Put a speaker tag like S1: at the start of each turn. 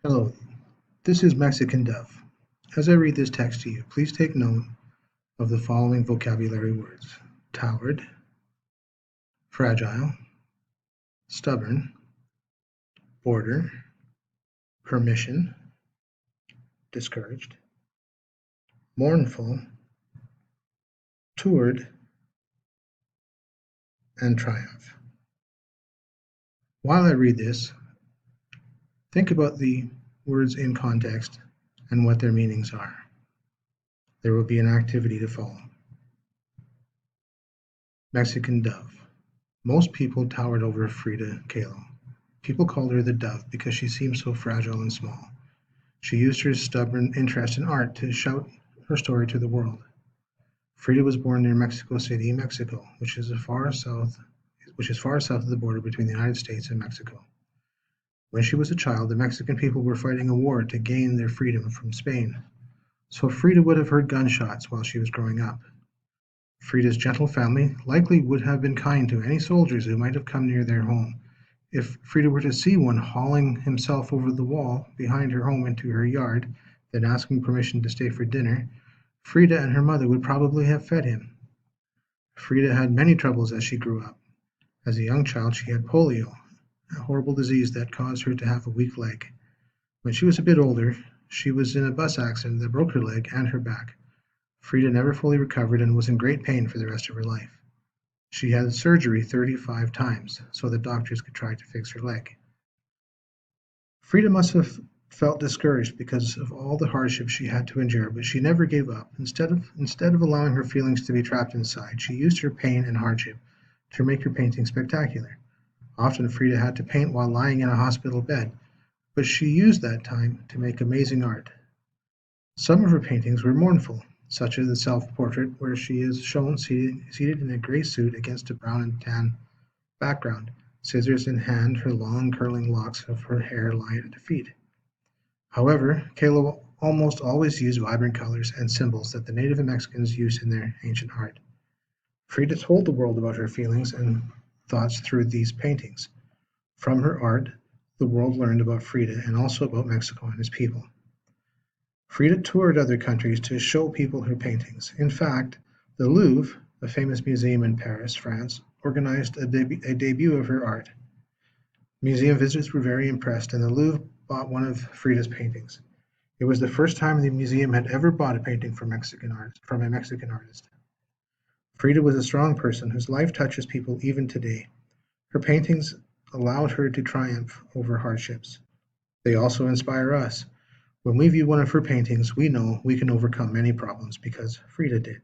S1: Hello, this is Mexican Dove. As I read this text to you, please take note of the following vocabulary words: towered, fragile, stubborn, border, permission, discouraged, mournful, toured, and triumph. While I read this, think about the words in context and what their meanings are. There will be an activity to follow. Mexican Dove. Most people towered over Frida Kahlo. People called her the Dove because she seemed so fragile and small. She used her stubborn interest in art to shout her story to the world. Frida was born near Mexico City, Mexico, which is far south of the border between the United States and Mexico. When she was a child, the Mexican people were fighting a war to gain their freedom from Spain. So Frida would have heard gunshots while she was growing up. Frida's gentle family likely would have been kind to any soldiers who might have come near their home. If Frida were to see one hauling himself over the wall behind her home into her yard, then asking permission to stay for dinner, Frida and her mother would probably have fed him. Frida had many troubles as she grew up. As a young child, she had polio, a horrible disease that caused her to have a weak leg. When she was a bit older, she was in a bus accident that broke her leg and her back. Frida never fully recovered and was in great pain for the rest of her life. She had surgery 35 times so the doctors could try to fix her leg. Frida must have felt discouraged because of all the hardship she had to endure, but she never gave up. Instead of allowing her feelings to be trapped inside, she used her pain and hardship to make her painting spectacular. Often Frida had to paint while lying in a hospital bed, but she used that time to make amazing art. Some of her paintings were mournful, such as the self-portrait where she is shown seated in a gray suit against a brown and tan background, scissors in hand, her long curling locks of her hair lie at her feet. However, Kahlo almost always used vibrant colors and symbols that the Native Mexicans used in their ancient art. Frida told the world about her feelings and thoughts through these paintings. From her art, the world learned about Frida and also about Mexico and its people. Frida toured other countries to show people her paintings. In fact, the Louvre, a famous museum in Paris, France, organized a debut of her art. Museum visitors were very impressed, and the Louvre bought one of Frida's paintings. It was the first time the museum had ever bought a painting from a Mexican artist. Frida was a strong person whose life touches people even today. Her paintings allowed her to triumph over hardships. They also inspire us. When we view one of her paintings, we know we can overcome many problems because Frida did.